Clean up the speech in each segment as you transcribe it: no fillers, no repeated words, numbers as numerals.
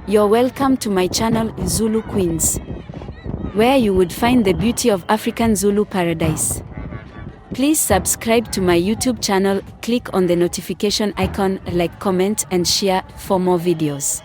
You're welcome to my channel, Zulu Queens, where you would find the beauty of African Zulu paradise. Please subscribe to my YouTube channel, click on the notification icon, like, comment and share for more videos.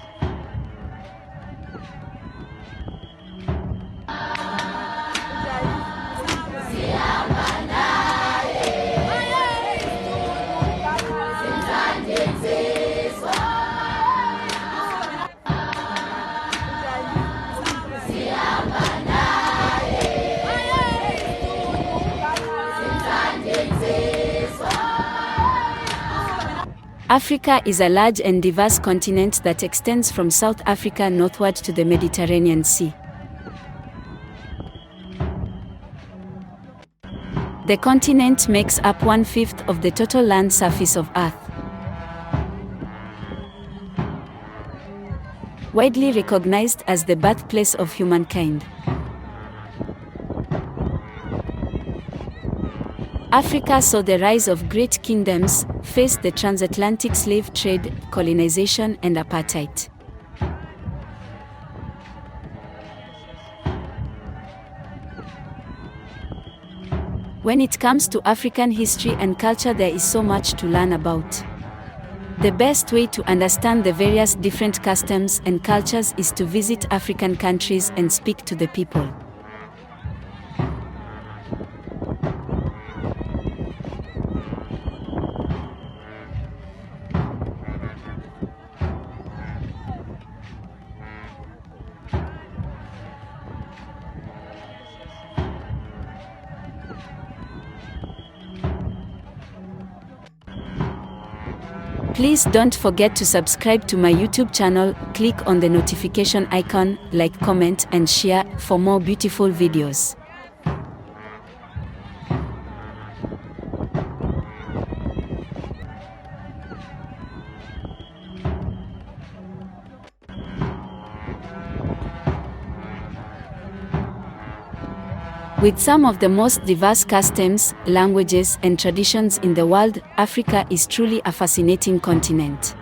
Africa is a large and diverse continent that extends from South Africa northward to the Mediterranean Sea. The continent makes up 1/5 of the total land surface of Earth. Widely recognized as the birthplace of humankind, Africa saw the rise of great kingdoms, faced the transatlantic slave trade, colonization and apartheid. When it comes to African history and culture, there is so much to learn about. The best way to understand the various different customs and cultures is to visit African countries and speak to the people. Please don't forget to subscribe to my YouTube channel, click on the notification icon, like, comment and share for more beautiful videos. With some of the most diverse customs, languages, and traditions in the world, Africa is truly a fascinating continent.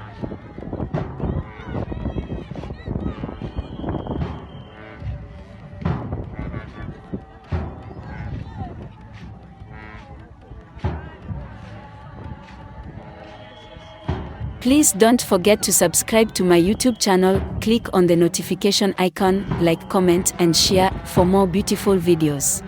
Please don't forget to subscribe to my YouTube channel, click on the notification icon, like, comment and share for more beautiful videos.